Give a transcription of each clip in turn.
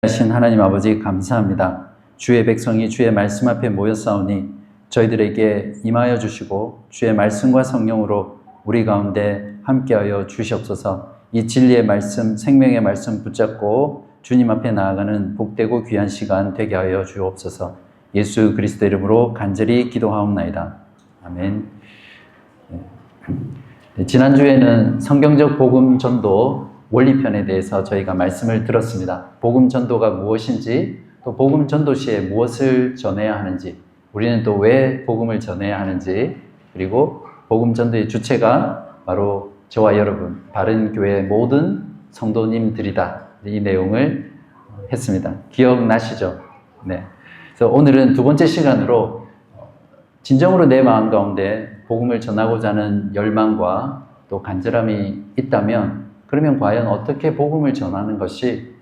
하신 하나님 아버지 감사합니다. 주의 백성이 주의 말씀 앞에 모였사오니 저희들에게 임하여 주시고 주의 말씀과 성령으로 우리 가운데 함께하여 주시옵소서. 이 진리의 말씀, 생명의 말씀 붙잡고 주님 앞에 나아가는 복되고 귀한 시간 되게 하여 주옵소서. 예수 그리스도 이름으로 간절히 기도하옵나이다. 아멘. 지난주에는 성경적 복음 전도 원리편에 대해서 저희가 말씀을 들었습니다. 복음 전도가 무엇인지, 또 복음 전도 시에 무엇을 전해야 하는지, 우리는 또 왜 복음을 전해야 하는지, 그리고 복음 전도의 주체가 바로 저와 여러분, 바른교회 모든 성도님들이다. 이 내용을 했습니다. 기억나시죠? 네. 그래서 오늘은 두 번째 시간으로 진정으로 내 마음 가운데 복음을 전하고자 하는 열망과 또 간절함이 있다면 그러면 과연 어떻게 복음을 전하는 것이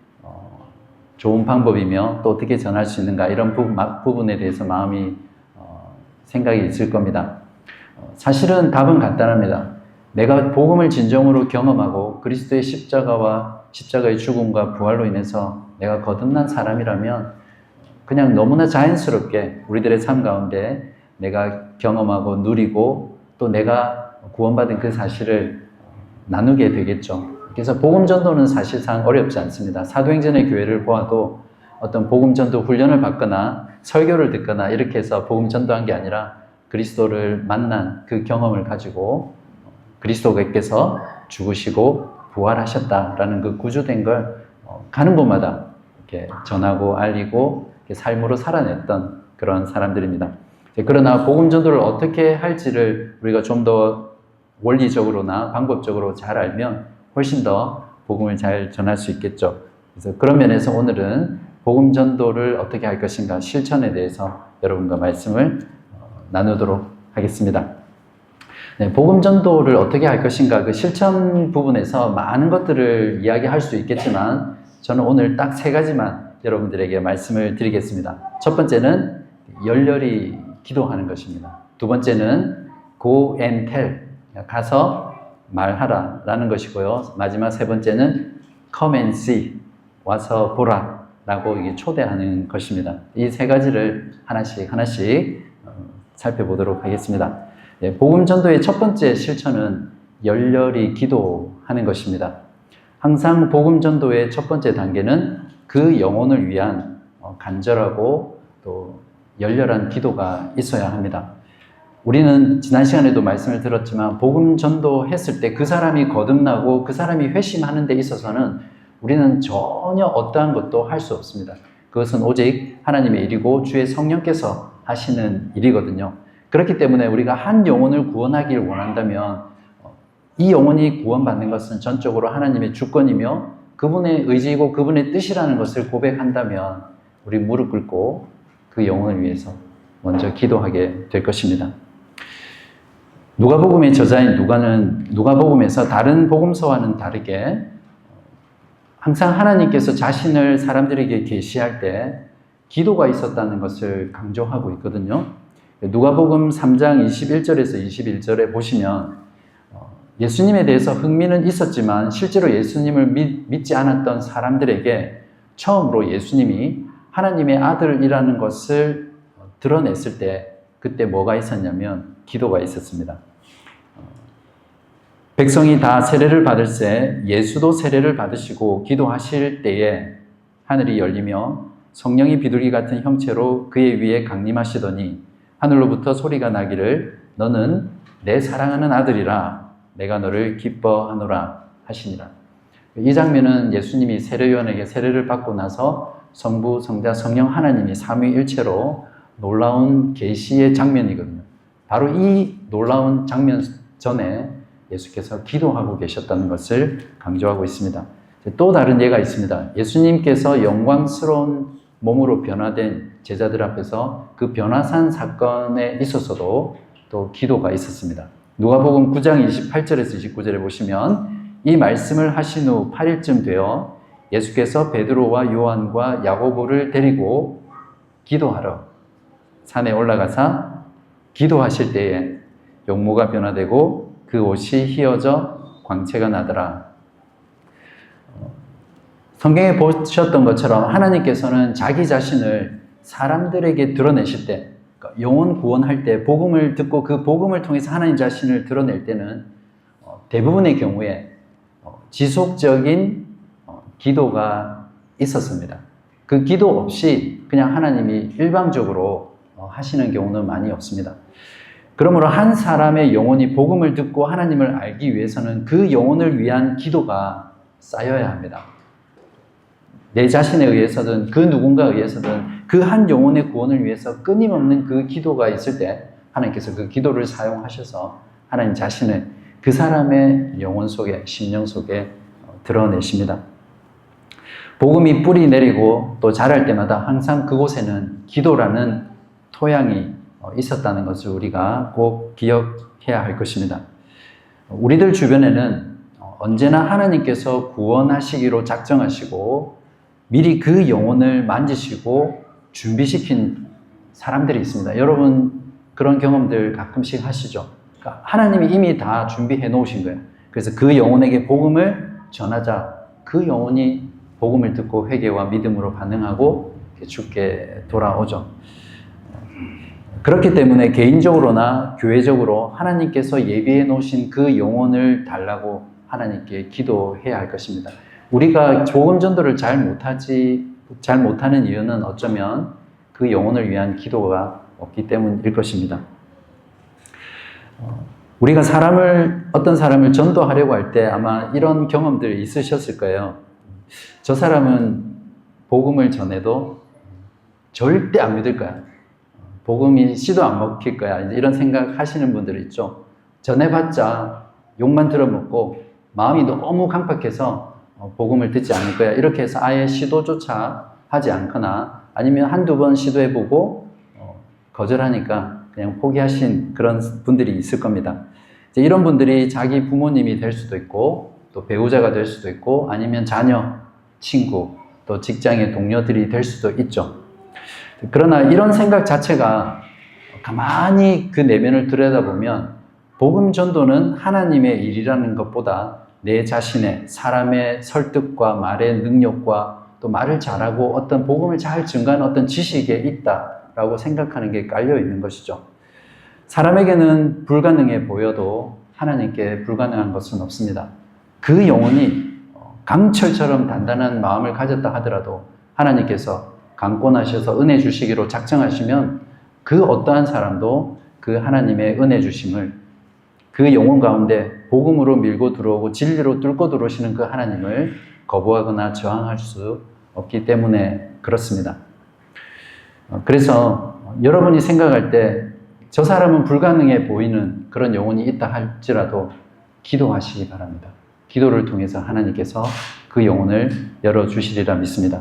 좋은 방법이며 또 어떻게 전할 수 있는가, 이런 부분에 대해서 마음이 생각이 있을 겁니다. 사실은 답은 간단합니다. 내가 복음을 진정으로 경험하고 그리스도의 십자가와 십자가의 죽음과 부활로 인해서 내가 거듭난 사람이라면 그냥 너무나 자연스럽게 우리들의 삶 가운데 내가 경험하고 누리고 또 내가 구원받은 그 사실을 나누게 되겠죠. 그래서 복음 전도는 사실상 어렵지 않습니다. 사도행전의 교회를 보아도 어떤 복음 전도 훈련을 받거나 설교를 듣거나 이렇게 해서 복음 전도한 게 아니라 그리스도를 만난 그 경험을 가지고 그리스도께서 죽으시고 부활하셨다라는 그 구주된 걸 가는 곳마다 이렇게 전하고 알리고 삶으로 살아냈던 그런 사람들입니다. 그러나 복음 전도를 어떻게 할지를 우리가 좀 더 원리적으로나 방법적으로 잘 알면 훨씬 더 복음을 잘 전할 수 있겠죠. 그래서 그런 면에서 오늘은 복음 전도를 어떻게 할 것인가, 실천에 대해서 여러분과 말씀을 나누도록 하겠습니다. 네, 복음 전도를 어떻게 할 것인가, 그 실천 부분에서 많은 것들을 이야기할 수 있겠지만 저는 오늘 딱 세 가지만 여러분들에게 말씀을 드리겠습니다. 첫 번째는 열렬히 기도하는 것입니다. 두 번째는 go and tell, 가서 말하라 라는 것이고요. 마지막 세 번째는 come and see, 와서 보라 라고 초대하는 것입니다. 이 세 가지를 하나씩 살펴보도록 하겠습니다. 네, 복음 전도의 첫 번째 실천은 열렬히 기도하는 것입니다. 항상 복음 전도의 첫 번째 단계는 그 영혼을 위한 간절하고 또 열렬한 기도가 있어야 합니다. 우리는 지난 시간에도 말씀을 들었지만 복음 전도했을 때 그 사람이 거듭나고 그 사람이 회심하는 데 있어서는 우리는 전혀 어떠한 것도 할 수 없습니다. 그것은 오직 하나님의 일이고 주의 성령께서 하시는 일이거든요. 그렇기 때문에 우리가 한 영혼을 구원하길 원한다면 이 영혼이 구원받는 것은 전적으로 하나님의 주권이며 그분의 의지이고 그분의 뜻이라는 것을 고백한다면 우리 무릎 꿇고 그 영혼을 위해서 먼저 기도하게 될 것입니다. 누가복음의 저자인 누가는 누가복음에서 다른 복음서와는 다르게 항상 하나님께서 자신을 사람들에게 계시할 때 기도가 있었다는 것을 강조하고 있거든요. 누가복음 3장 21절에서 21절에 보시면 예수님에 대해서 흥미는 있었지만 실제로 예수님을 믿지 않았던 사람들에게 처음으로 예수님이 하나님의 아들이라는 것을 드러냈을 때 그때 뭐가 있었냐면 기도가 있었습니다. 백성이 다 세례를 받을새 예수도 세례를 받으시고 기도하실 때에 하늘이 열리며 성령이 비둘기 같은 형체로 그의 위에 강림하시더니 하늘로부터 소리가 나기를 너는 내 사랑하는 아들이라 내가 너를 기뻐하노라 하시니라. 이 장면은 예수님이 세례요한에게 세례를 받고 나서 성부, 성자, 성령 하나님이 삼위일체로 놀라운 계시의 장면이거든요. 바로 이 놀라운 장면 전에 예수께서 기도하고 계셨다는 것을 강조하고 있습니다. 또 다른 예가 있습니다. 예수님께서 영광스러운 몸으로 변화된 제자들 앞에서 그 변화산 사건에 있어서도 또 기도가 있었습니다. 누가복음 9장 28절에서 29절에 보시면 이 말씀을 하신 후 8일쯤 되어 예수께서 베드로와 요한과 야고보를 데리고 기도하러 산에 올라가사 기도하실 때에 용모가 변화되고 그 옷이 휘어져 광채가 나더라. 성경에 보셨던 것처럼 하나님께서는 자기 자신을 사람들에게 드러내실 때, 그러니까 영혼 구원할 때 복음을 듣고 그 복음을 통해서 하나님 자신을 드러낼 때는 대부분의 경우에 지속적인 기도가 있었습니다. 그 기도 없이 그냥 하나님이 일방적으로 하시는 경우는 많이 없습니다. 그러므로 한 사람의 영혼이 복음을 듣고 하나님을 알기 위해서는 그 영혼을 위한 기도가 쌓여야 합니다. 내 자신에 의해서든 그 누군가에 의해서든 그 한 영혼의 구원을 위해서 끊임없는 그 기도가 있을 때 하나님께서 그 기도를 사용하셔서 하나님 자신을 그 사람의 영혼 속에, 심령 속에 드러내십니다. 복음이 뿌리 내리고 또 자랄 때마다 항상 그곳에는 기도라는 토양이 있었다는 것을 우리가 꼭 기억해야 할 것입니다. 우리들 주변에는 언제나 하나님께서 구원하시기로 작정하시고 미리 그 영혼을 만지시고 준비시킨 사람들이 있습니다. 여러분 그런 경험들 가끔씩 하시죠? 그러니까 하나님이 이미 다 준비해 놓으신 거예요. 그래서 그 영혼에게 복음을 전하자 그 영혼이 복음을 듣고 회개와 믿음으로 반응하고 주께 돌아오죠. 그렇기 때문에 개인적으로나 교회적으로 하나님께서 예비해 놓으신 그 영혼을 달라고 하나님께 기도해야 할 것입니다. 우리가 복음 전도를 잘 못하는 이유는 어쩌면 그 영혼을 위한 기도가 없기 때문일 것입니다. 우리가 어떤 사람을 전도하려고 할 때 아마 이런 경험들 있으셨을 거예요. 저 사람은 복음을 전해도 절대 안 믿을 거야. 복음이 씨도 안 먹힐 거야. 이런 생각 하시는 분들 있죠. 전해봤자 욕만 들어먹고 마음이 너무 강팍해서 복음을 듣지 않을 거야. 이렇게 해서 아예 시도조차 하지 않거나 아니면 한두 번 시도해보고 거절하니까 그냥 포기하신 그런 분들이 있을 겁니다. 이런 분들이 자기 부모님이 될 수도 있고 또 배우자가 될 수도 있고 아니면 자녀, 친구, 또 직장의 동료들이 될 수도 있죠. 그러나 이런 생각 자체가 가만히 그 내면을 들여다보면 복음 전도는 하나님의 일이라는 것보다 내 자신의 사람의 설득과 말의 능력과 또 말을 잘하고 어떤 복음을 잘 증거하는 어떤 지식에 있다라고 생각하는 게 깔려 있는 것이죠. 사람에게는 불가능해 보여도 하나님께 불가능한 것은 없습니다. 그 영혼이 강철처럼 단단한 마음을 가졌다 하더라도 하나님께서 강권하셔서 은혜 주시기로 작정하시면 그 어떠한 사람도 그 하나님의 은혜 주심을 그 영혼 가운데 복음으로 밀고 들어오고 진리로 뚫고 들어오시는 그 하나님을 거부하거나 저항할 수 없기 때문에 그렇습니다. 그래서 여러분이 생각할 때 저 사람은 불가능해 보이는 그런 영혼이 있다 할지라도 기도하시기 바랍니다. 기도를 통해서 하나님께서 그 영혼을 열어주시리라 믿습니다.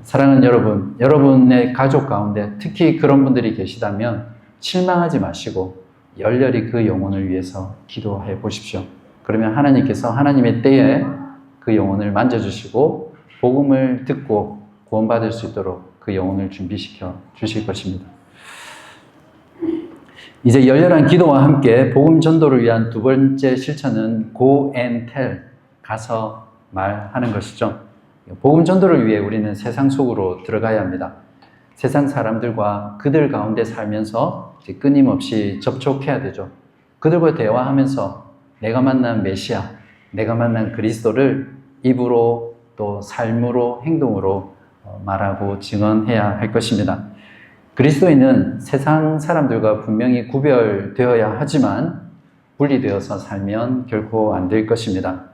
사랑하는 여러분, 여러분의 가족 가운데 특히 그런 분들이 계시다면 실망하지 마시고 열렬히 그 영혼을 위해서 기도해 보십시오. 그러면 하나님께서 하나님의 때에 그 영혼을 만져주시고 복음을 듣고 구원받을 수 있도록 그 영혼을 준비시켜 주실 것입니다. 이제 열렬한 기도와 함께 복음 전도를 위한 두 번째 실천은 Go and Tell, 가서 말하는 것이죠. 복음 전도를 위해 우리는 세상 속으로 들어가야 합니다. 세상 사람들과 그들 가운데 살면서 끊임없이 접촉해야 되죠. 그들과 대화하면서 내가 만난 메시아, 내가 만난 그리스도를 입으로 또 삶으로 행동으로 말하고 증언해야 할 것입니다. 그리스도인은 세상 사람들과 분명히 구별되어야 하지만 분리되어서 살면 결코 안 될 것입니다.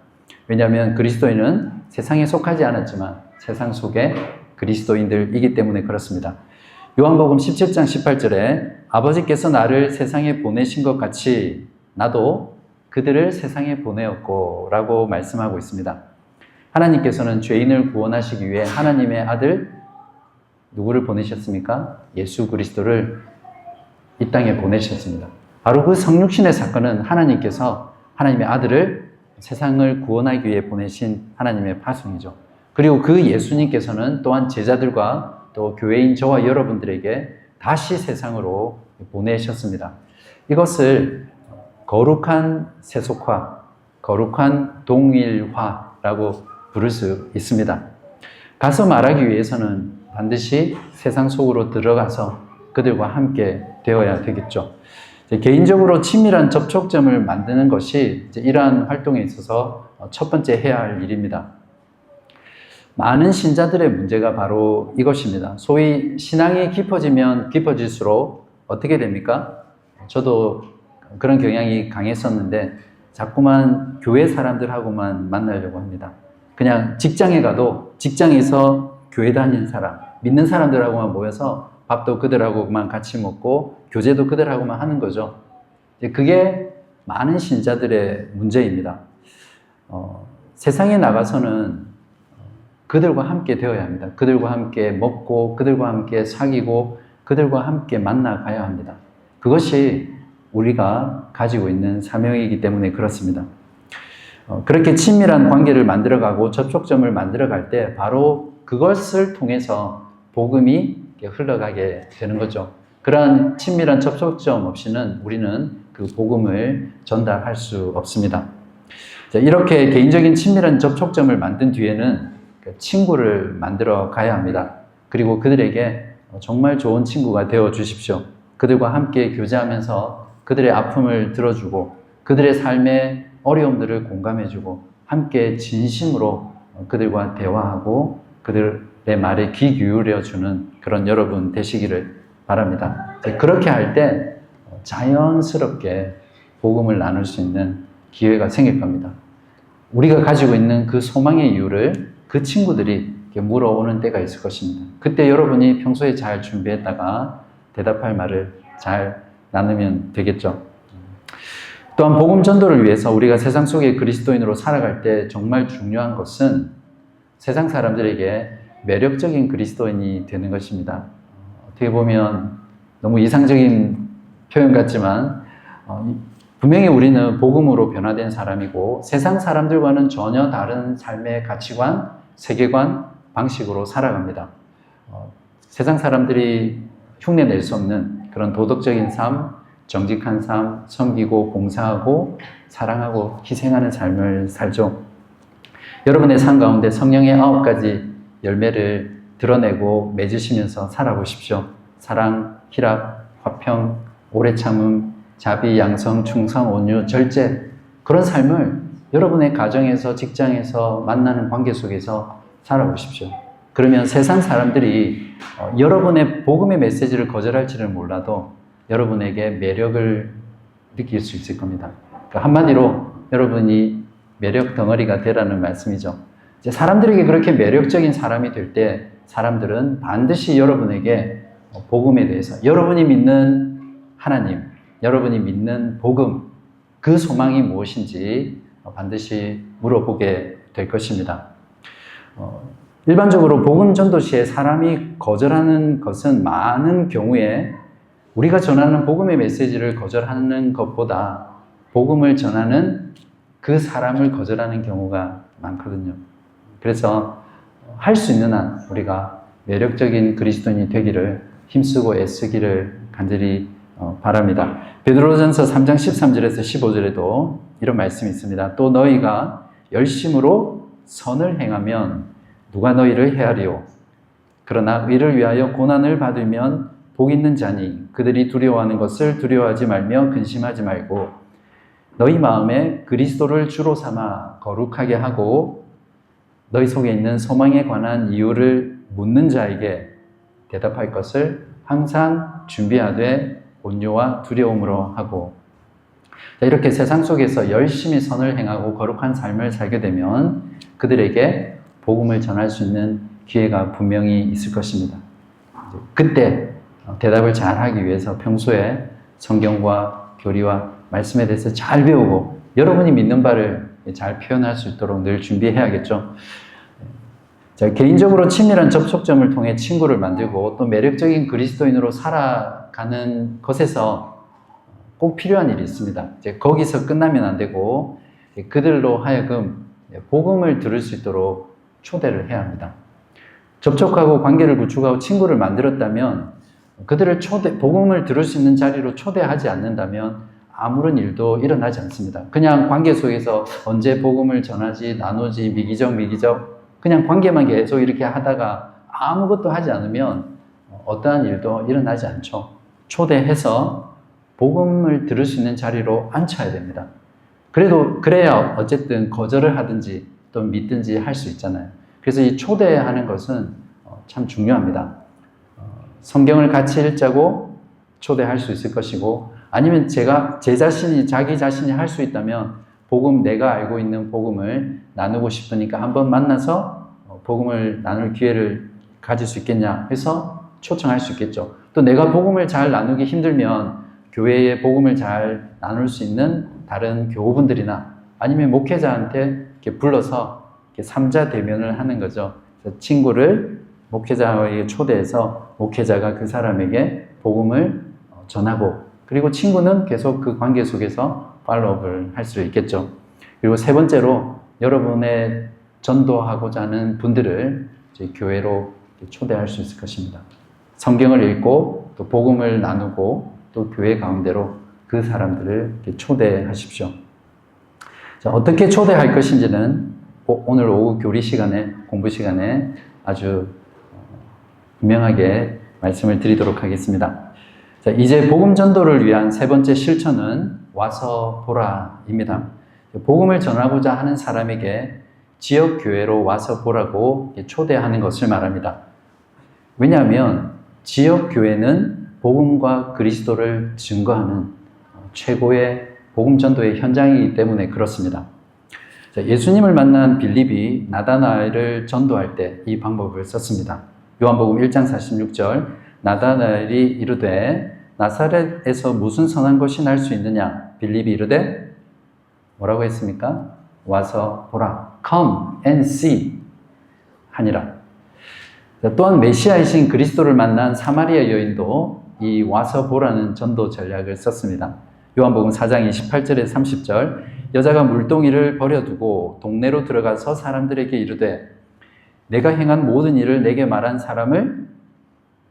왜냐하면 그리스도인은 세상에 속하지 않았지만 세상 속에 그리스도인들이기 때문에 그렇습니다. 요한복음 17장 18절에 아버지께서 나를 세상에 보내신 것 같이 나도 그들을 세상에 보내었고 라고 말씀하고 있습니다. 하나님께서는 죄인을 구원하시기 위해 하나님의 아들 누구를 보내셨습니까? 예수 그리스도를 이 땅에 보내셨습니다. 바로 그 성육신의 사건은 하나님께서 하나님의 아들을 세상을 구원하기 위해 보내신 하나님의 파송이죠. 그리고 그 예수님께서는 또한 제자들과 또 교회인 저와 여러분들에게 다시 세상으로 보내셨습니다. 이것을 거룩한 세속화, 거룩한 동일화라고 부를 수 있습니다. 가서 말하기 위해서는 반드시 세상 속으로 들어가서 그들과 함께 되어야 되겠죠. 개인적으로 친밀한 접촉점을 만드는 것이 이러한 활동에 있어서 첫 번째 해야 할 일입니다. 많은 신자들의 문제가 바로 이것입니다. 소위 신앙이 깊어지면 깊어질수록 어떻게 됩니까? 저도 그런 경향이 강했었는데 자꾸만 교회 사람들하고만 만나려고 합니다. 그냥 직장에 가도 직장에서 교회 다니는 사람, 믿는 사람들하고만 모여서 밥도 그들하고만 같이 먹고 교제도 그들하고만 하는 거죠. 그게 많은 신자들의 문제입니다. 세상에 나가서는 그들과 함께 되어야 합니다. 그들과 함께 먹고 그들과 함께 사귀고 그들과 함께 만나가야 합니다. 그것이 우리가 가지고 있는 사명이기 때문에 그렇습니다. 그렇게 친밀한 관계를 만들어가고 접촉점을 만들어갈 때 바로 그것을 통해서 복음이 흘러가게 되는 거죠. 그러한 친밀한 접촉점 없이는 우리는 그 복음을 전달할 수 없습니다. 이렇게 개인적인 친밀한 접촉점을 만든 뒤에는 친구를 만들어 가야 합니다. 그리고 그들에게 정말 좋은 친구가 되어 주십시오. 그들과 함께 교제하면서 그들의 아픔을 들어주고 그들의 삶의 어려움들을 공감해주고 함께 진심으로 그들과 대화하고 그들의 말에 귀 기울여주는 그런 여러분 되시기를 바랍니다. 그렇게 할 때 자연스럽게 복음을 나눌 수 있는 기회가 생길 겁니다. 우리가 가지고 있는 그 소망의 이유를 그 친구들이 물어오는 때가 있을 것입니다. 그때 여러분이 평소에 잘 준비했다가 대답할 말을 잘 나누면 되겠죠. 또한 복음 전도를 위해서 우리가 세상 속의 그리스도인으로 살아갈 때 정말 중요한 것은 세상 사람들에게 매력적인 그리스도인이 되는 것입니다. 어떻게 보면 너무 이상적인 표현 같지만 분명히 우리는 복음으로 변화된 사람이고 세상 사람들과는 전혀 다른 삶의 가치관, 세계관, 방식으로 살아갑니다. 세상 사람들이 흉내낼 수 없는 그런 도덕적인 삶, 정직한 삶, 섬기고 봉사하고 사랑하고 희생하는 삶을 살죠. 여러분의 삶 가운데 성령의 9가지 열매를 드러내고 맺으시면서 살아보십시오. 사랑, 희락, 화평, 오래 참음, 자비, 양성, 충성, 온유, 절제 그런 삶을 여러분의 가정에서 직장에서 만나는 관계 속에서 살아보십시오. 그러면 세상 사람들이 여러분의 복음의 메시지를 거절할지는 몰라도 여러분에게 매력을 느낄 수 있을 겁니다. 그러니까 한마디로 여러분이 매력 덩어리가 되라는 말씀이죠. 이제 사람들에게 그렇게 매력적인 사람이 될 때 사람들은 반드시 여러분에게 복음에 대해서 여러분이 믿는 하나님, 여러분이 믿는 복음, 그 소망이 무엇인지 반드시 물어보게 될 것입니다. 일반적으로 복음 전도 시에 사람이 거절하는 것은 많은 경우에 우리가 전하는 복음의 메시지를 거절하는 것보다 복음을 전하는 그 사람을 거절하는 경우가 많거든요. 그래서 할 수 있는 한 우리가 매력적인 그리스도인이 되기를 힘쓰고 애쓰기를 간절히 바랍니다. 베드로전서 3장 13절에서 15절에도 이런 말씀이 있습니다. 또 너희가 열심으로 선을 행하면 누가 너희를 해하리요? 그러나 의를 위하여 고난을 받으면 복 있는 자니 그들이 두려워하는 것을 두려워하지 말며 근심하지 말고 너희 마음에 그리스도를 주로 삼아 거룩하게 하고 너희 속에 있는 소망에 관한 이유를 묻는 자에게 대답할 것을 항상 준비하되 온유와 두려움으로 하고 이렇게 세상 속에서 열심히 선을 행하고 거룩한 삶을 살게 되면 그들에게 복음을 전할 수 있는 기회가 분명히 있을 것입니다. 그때 대답을 잘 하기 위해서 평소에 성경과 교리와 말씀에 대해서 잘 배우고 여러분이 믿는 바를 잘 표현할 수 있도록 늘 준비해야겠죠. 자, 개인적으로 친밀한 접촉점을 통해 친구를 만들고 또 매력적인 그리스도인으로 살아가는 것에서 꼭 필요한 일이 있습니다. 이제 거기서 끝나면 안 되고 그들로 하여금 복음을 들을 수 있도록 초대를 해야 합니다. 접촉하고 관계를 구축하고 친구를 만들었다면 그들을 복음을 들을 수 있는 자리로 초대하지 않는다면 아무런 일도 일어나지 않습니다. 그냥 관계 속에서 언제 복음을 전하지, 나누지, 미기적 그냥 관계만 계속 이렇게 하다가 아무것도 하지 않으면 어떠한 일도 일어나지 않죠. 초대해서 복음을 들을 수 있는 자리로 앉혀야 됩니다. 그래야 어쨌든 거절을 하든지 또 믿든지 할 수 있잖아요. 그래서 이 초대하는 것은 참 중요합니다. 성경을 같이 읽자고 초대할 수 있을 것이고, 아니면 자기 자신이 할 수 있다면 내가 알고 있는 복음을 나누고 싶으니까 한번 만나서 복음을 나눌 기회를 가질 수 있겠냐 해서 초청할 수 있겠죠. 또 내가 복음을 잘 나누기 힘들면 교회에 복음을 잘 나눌 수 있는 다른 교우분들이나 아니면 목회자한테 이렇게 불러서 이렇게 3자 대면을 하는 거죠. 그래서 친구를 목회자에게 초대해서 목회자가 그 사람에게 복음을 전하고, 그리고 친구는 계속 그 관계 속에서 팔로우업을 할 수 있겠죠. 그리고 세 번째로, 여러분의 전도하고자 하는 분들을 저희 교회로 초대할 수 있을 것입니다. 성경을 읽고 또 복음을 나누고 또 교회 가운데로 그 사람들을 초대하십시오. 자, 어떻게 초대할 것인지는 오늘 오후 교리 시간에, 공부 시간에 아주 분명하게 말씀을 드리도록 하겠습니다. 자, 이제 복음 전도를 위한 세 번째 실천은 와서 보라입니다. 복음을 전하고자 하는 사람에게 지역 교회로 와서 보라고 초대하는 것을 말합니다. 왜냐하면 지역 교회는 복음과 그리스도를 증거하는 최고의 복음 전도의 현장이기 때문에 그렇습니다. 자, 예수님을 만난 빌립이 나다나엘을 전도할 때 이 방법을 썼습니다. 요한복음 1장 46절, 나다나엘이 이르되 나사렛에서 무슨 선한 것이 날 수 있느냐? 빌립이 이르되 뭐라고 했습니까? 와서 보라. Come and see 하니라. 또한 메시아이신 그리스도를 만난 사마리아 여인도 이 와서 보라는 전도 전략을 썼습니다. 요한복음 4장 28절에 30절, 여자가 물동이를 버려두고 동네로 들어가서 사람들에게 이르되 내가 행한 모든 일을 내게 말한 사람을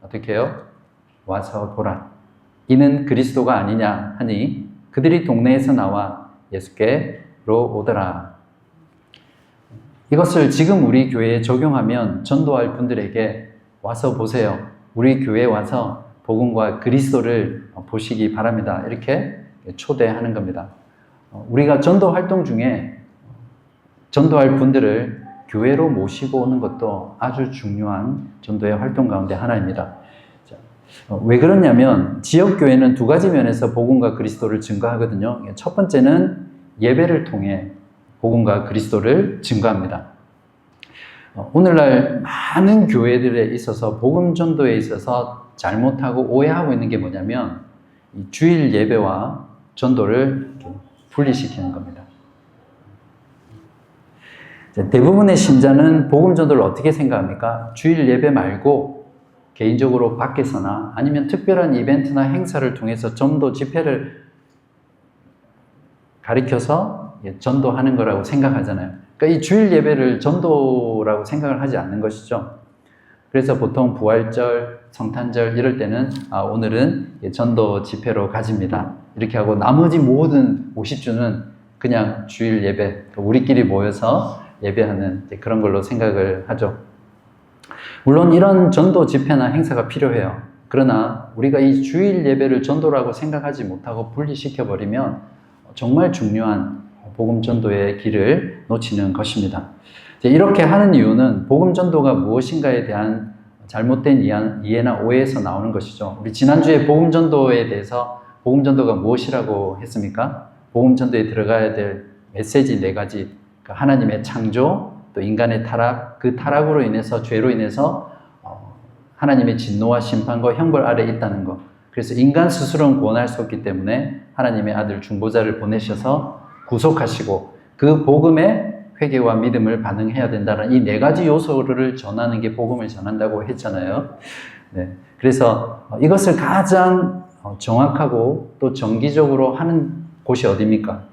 어떻게 해요? 와서 보라. 이는 그리스도가 아니냐 하니 그들이 동네에서 나와 예수께로 오더라. 이것을 지금 우리 교회에 적용하면 전도할 분들에게 와서 보세요. 우리 교회에 와서 복음과 그리스도를 보시기 바랍니다. 이렇게 초대하는 겁니다. 우리가 전도 활동 중에 전도할 분들을 교회로 모시고 오는 것도 아주 중요한 전도의 활동 가운데 하나입니다. 왜 그러냐면 지역교회는 두 가지 면에서 복음과 그리스도를 증거하거든요. 첫 번째는 예배를 통해 복음과 그리스도를 증거합니다. 오늘날 많은 교회들에 있어서 복음 전도에 있어서 잘못하고 오해하고 있는 게 뭐냐면 이 주일 예배와 전도를 분리시키는 겁니다. 대부분의 신자는 복음 전도를 어떻게 생각합니까? 주일 예배 말고 개인적으로 밖에서나 아니면 특별한 이벤트나 행사를 통해서 전도 집회를 가리켜서 전도하는 거라고 생각하잖아요. 그러니까 이 주일 예배를 전도라고 생각을 하지 않는 것이죠. 그래서 보통 부활절, 성탄절 이럴 때는 오늘은 전도 집회로 가집니다. 이렇게 하고 나머지 모든 50주는 그냥 주일 예배, 우리끼리 모여서 예배하는 그런 걸로 생각을 하죠. 물론 이런 전도 집회나 행사가 필요해요. 그러나 우리가 이 주일 예배를 전도라고 생각하지 못하고 분리시켜버리면 정말 중요한 복음 전도의 길을 놓치는 것입니다. 이렇게 하는 이유는 복음 전도가 무엇인가에 대한 잘못된 이해나 오해에서 나오는 것이죠. 우리 지난주에 복음 전도에 대해서 복음 전도가 무엇이라고 했습니까? 복음 전도에 들어가야 될 메시지 4가지. 하나님의 창조, 또 인간의 타락, 그 타락으로 인해서 죄로 인해서 하나님의 진노와 심판과 형벌 아래 있다는 것. 그래서 인간 스스로는 구원할 수 없기 때문에 하나님의 아들 중보자를 보내셔서 구속하시고 그 복음에 회개와 믿음을 반응해야 된다는 이 4가지 요소를 전하는 게 복음을 전한다고 했잖아요. 네. 그래서 이것을 가장 정확하고 또 정기적으로 하는 곳이 어디입니까?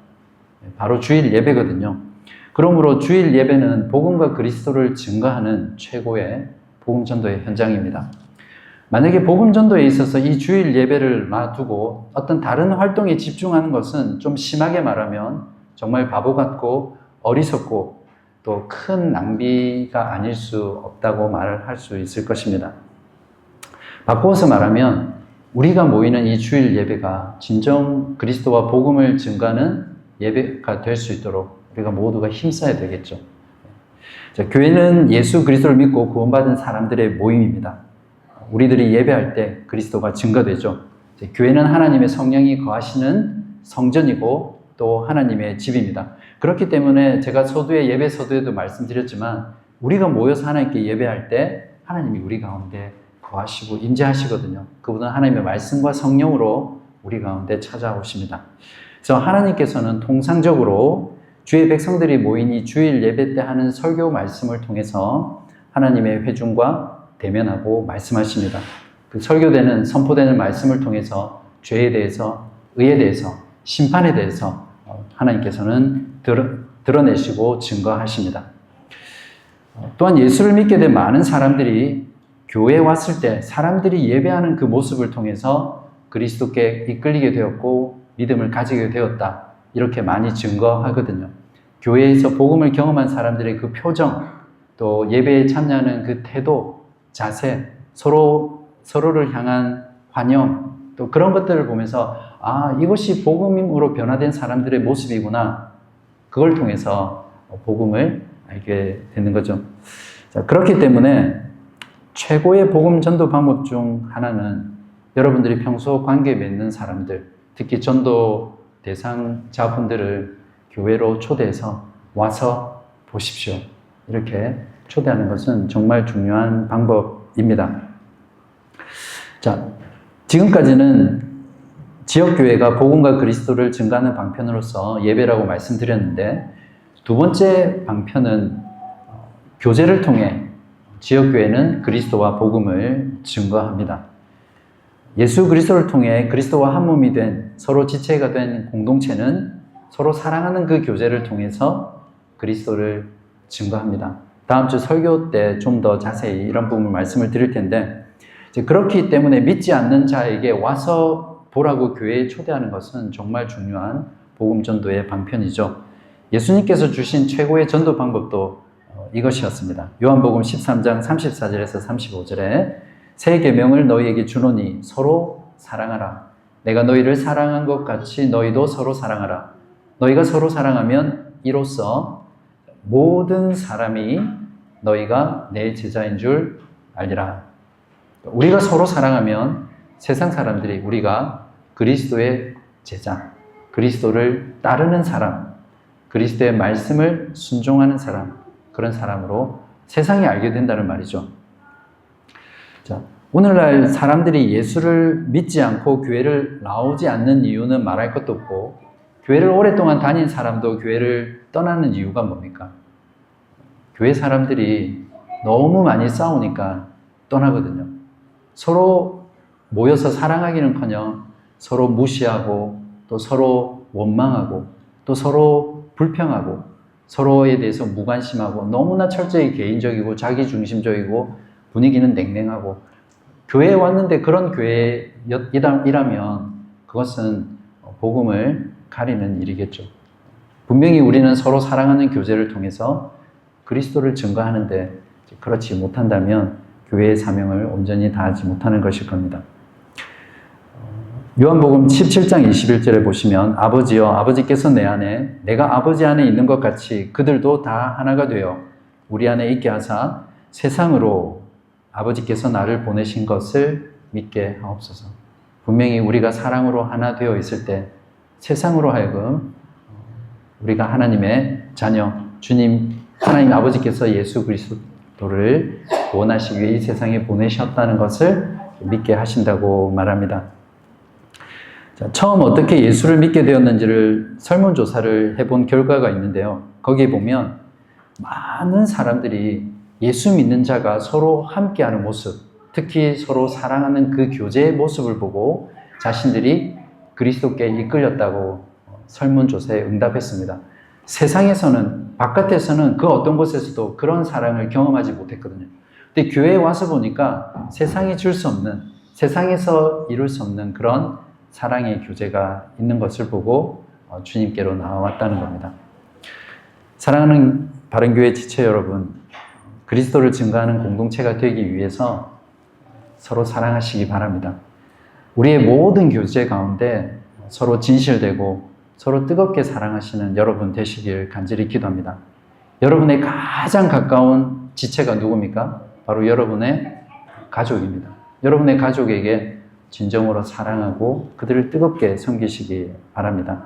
바로 주일 예배거든요. 그러므로 주일 예배는 복음과 그리스도를 증거하는 최고의 복음 전도의 현장입니다. 만약에 복음 전도에 있어서 이 주일 예배를 놔두고 어떤 다른 활동에 집중하는 것은 좀 심하게 말하면 정말 바보 같고 어리석고 또 큰 낭비가 아닐 수 없다고 말을 할 수 있을 것입니다. 바꾸어서 말하면 우리가 모이는 이 주일 예배가 진정 그리스도와 복음을 증거하는 예배가 될 수 있도록 우리가 모두가 힘써야 되겠죠. 자, 교회는 예수 그리스도를 믿고 구원받은 사람들의 모임입니다. 우리들이 예배할 때 그리스도가 증거되죠. 교회는 하나님의 성령이 거하시는 성전이고 또 하나님의 집입니다. 그렇기 때문에 제가 예배 서두에도 말씀드렸지만 우리가 모여서 하나님께 예배할 때 하나님이 우리 가운데 거하시고 임재하시거든요. 그분은 하나님의 말씀과 성령으로 우리 가운데 찾아오십니다. 그래서 하나님께서는 통상적으로 주의 백성들이 모인 이 주일 예배 때 하는 설교 말씀을 통해서 하나님의 회중과 대면하고 말씀하십니다. 그 설교되는 선포되는 말씀을 통해서 죄에 대해서, 의에 대해서, 심판에 대해서 하나님께서는 드러내시고 증거하십니다. 또한 예수를 믿게 된 많은 사람들이 교회에 왔을 때 사람들이 예배하는 그 모습을 통해서 그리스도께 이끌리게 되었고 믿음을 가지게 되었다. 이렇게 많이 증거하거든요. 교회에서 복음을 경험한 사람들의 그 표정, 또 예배에 참여하는 그 태도, 자세, 서로를 향한 환영, 또 그런 것들을 보면서 이것이 복음으로 변화된 사람들의 모습이구나. 그걸 통해서 복음을 알게 되는 거죠. 자, 그렇기 때문에 최고의 복음 전도 방법 중 하나는 여러분들이 평소 관계 맺는 사람들, 특히 전도 대상자분들을 교회로 초대해서 와서 보십시오. 이렇게 초대하는 것은 정말 중요한 방법입니다. 자, 지금까지는 지역교회가 복음과 그리스도를 증거하는 방편으로서 예배라고 말씀드렸는데 두 번째 방편은 교제를 통해 지역교회는 그리스도와 복음을 증거합니다. 예수 그리스도를 통해 그리스도와 한 몸이 된 서로 지체가 된 공동체는 서로 사랑하는 그 교제를 통해서 그리스도를 증거합니다. 다음 주 설교 때 좀 더 자세히 이런 부분을 말씀을 드릴 텐데 그렇기 때문에 믿지 않는 자에게 와서 보라고 교회에 초대하는 것은 정말 중요한 복음 전도의 방편이죠. 예수님께서 주신 최고의 전도 방법도 이것이었습니다. 요한복음 13장 34절에서 35절에 새 계명을 너희에게 주노니 서로 사랑하라. 내가 너희를 사랑한 것 같이 너희도 서로 사랑하라. 너희가 서로 사랑하면 이로써 모든 사람이 너희가 내 제자인 줄 알리라. 우리가 서로 사랑하면 세상 사람들이 우리가 그리스도의 제자, 그리스도를 따르는 사람, 그리스도의 말씀을 순종하는 사람, 그런 사람으로 세상이 알게 된다는 말이죠. 자, 오늘날 사람들이 예수를 믿지 않고 교회를 나오지 않는 이유는 말할 것도 없고 교회를 오랫동안 다닌 사람도 교회를 떠나는 이유가 뭡니까? 교회 사람들이 너무 많이 싸우니까 떠나거든요. 서로 모여서 사랑하기는커녕 서로 무시하고 또 서로 원망하고 또 서로 불평하고 서로에 대해서 무관심하고 너무나 철저히 개인적이고 자기중심적이고 분위기는 냉랭하고 교회에 왔는데 그런 교회이라면 그것은 복음을 가리는 일이겠죠. 분명히 우리는 서로 사랑하는 교제를 통해서 그리스도를 증거하는데 그렇지 못한다면 교회의 사명을 온전히 다하지 못하는 것일 겁니다. 요한복음 17장 21절에 보시면 아버지여 아버지께서 내 안에 내가 아버지 안에 있는 것 같이 그들도 다 하나가 되어 우리 안에 있게 하사 세상으로 아버지께서 나를 보내신 것을 믿게 하옵소서. 분명히 우리가 사랑으로 하나 되어 있을 때 세상으로 하여금 우리가 하나님의 자녀, 주님, 하나님 아버지께서 예수 그리스도를 구원하시기 위해 이 세상에 보내셨다는 것을 믿게 하신다고 말합니다. 자, 처음 어떻게 예수를 믿게 되었는지를 설문조사를 해본 결과가 있는데요. 거기에 보면 많은 사람들이 예수 믿는 자가 서로 함께하는 모습, 특히 서로 사랑하는 그 교제의 모습을 보고 자신들이 그리스도께 이끌렸다고 설문조사에 응답했습니다. 세상에서는, 바깥에서는 그 어떤 곳에서도 그런 사랑을 경험하지 못했거든요. 근데 교회에 와서 보니까 세상이 줄 수 없는, 세상에서 이룰 수 없는 그런 사랑의 교제가 있는 것을 보고 주님께로 나와왔다는 겁니다. 사랑하는 바른교회 지체 여러분, 그리스도를 증거하는 공동체가 되기 위해서 서로 사랑하시기 바랍니다. 우리의 모든 교제 가운데 서로 진실되고 서로 뜨겁게 사랑하시는 여러분 되시길 간절히 기도합니다. 여러분의 가장 가까운 지체가 누굽니까? 바로 여러분의 가족입니다. 여러분의 가족에게 진정으로 사랑하고 그들을 뜨겁게 섬기시기 바랍니다.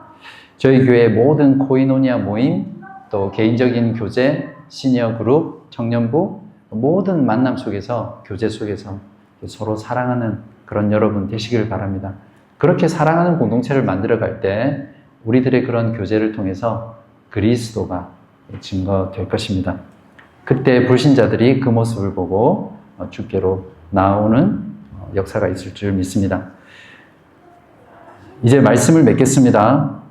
저희 교회의 모든 코이노니아 모임, 또 개인적인 교제, 시니어 그룹, 청년부, 모든 만남 속에서, 교제 속에서 서로 사랑하는 그런 여러분 되시길 바랍니다. 그렇게 사랑하는 공동체를 만들어갈 때 우리들의 그런 교제를 통해서 그리스도가 증거될 것입니다. 그때 불신자들이 그 모습을 보고 주께로 나오는 역사가 있을 줄 믿습니다. 이제 말씀을 맺겠습니다.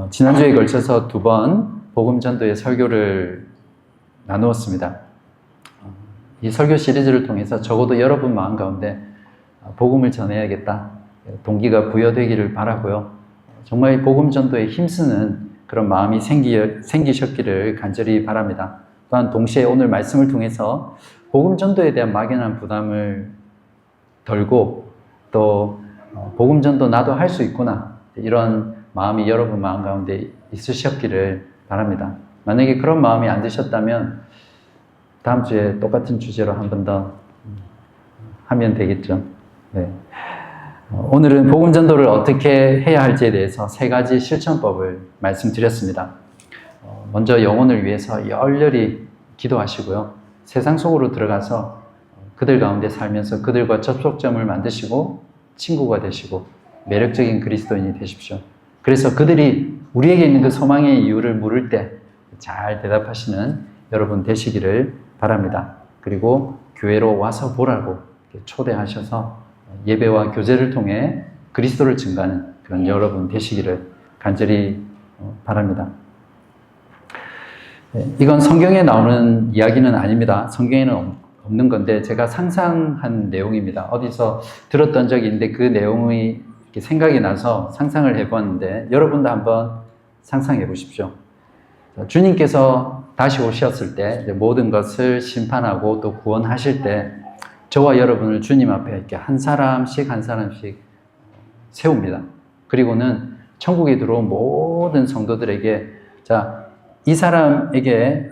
지난주에 걸쳐서 2번 복음 전도의 설교를 나누었습니다. 이 설교 시리즈를 통해서 적어도 여러분 마음 가운데 복음을 전해야겠다 동기가 부여되기를 바라고요. 정말 복음 전도에 힘쓰는 그런 마음이 생기셨기를 간절히 바랍니다. 또한 동시에 오늘 말씀을 통해서 복음 전도에 대한 막연한 부담을 덜고 또 복음 전도 나도 할 수 있구나 이런 마음이 여러분 마음 가운데 있으셨기를 바랍니다. 만약에 그런 마음이 안 드셨다면 다음 주에 똑같은 주제로 한 번 더 하면 되겠죠. 네. 오늘은 복음 전도를 어떻게 해야 할지에 대해서 3가지 실천법을 말씀드렸습니다. 먼저 영혼을 위해서 열렬히 기도하시고요. 세상 속으로 들어가서 그들 가운데 살면서 그들과 접촉점을 만드시고 친구가 되시고 매력적인 그리스도인이 되십시오. 그래서 그들이 우리에게 있는 그 소망의 이유를 물을 때 잘 대답하시는 여러분 되시기를 바랍니다. 그리고 교회로 와서 보라고 초대하셔서 예배와 교제를 통해 그리스도를 증거하는 그런 여러분 되시기를 간절히 바랍니다. 이건 성경에 나오는 이야기는 아닙니다. 성경에는 없는 건데 제가 상상한 내용입니다. 어디서 들었던 적이 있는데 그 내용이 이렇게 생각이 나서 상상을 해봤는데 여러분도 한번 상상해 보십시오. 주님께서 다시 오셨을 때 모든 것을 심판하고 또 구원하실 때 저와 여러분을 주님 앞에 이렇게 한 사람씩 한 사람씩 세웁니다. 그리고는 천국에 들어온 모든 성도들에게 자, 이 사람에게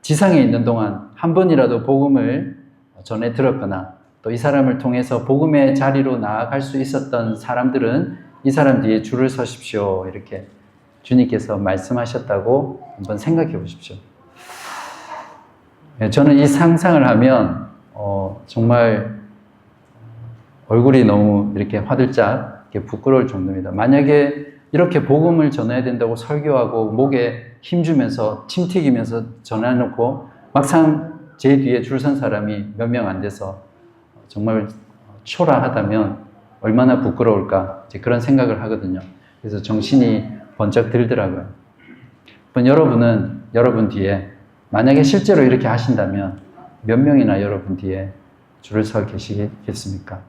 지상에 있는 동안 한 번이라도 복음을 전해 들었거나 또 이 사람을 통해서 복음의 자리로 나아갈 수 있었던 사람들은 이 사람 뒤에 줄을 서십시오. 이렇게 주님께서 말씀하셨다고 한번 생각해 보십시오. 저는 이 상상을 하면 정말 얼굴이 너무 이렇게 화들짝 이렇게 부끄러울 정도입니다. 만약에 이렇게 복음을 전해야 된다고 설교하고 목에 힘주면서 침 튀기면서 전해놓고 막상 제 뒤에 줄 선 사람이 몇 명 안 돼서 정말 초라하다면 얼마나 부끄러울까 이제 그런 생각을 하거든요. 그래서 정신이 번쩍 들더라고요. 여러분은 여러분 뒤에 만약에 실제로 이렇게 하신다면 몇 명이나 여러분 뒤에 줄을 서 계시겠습니까?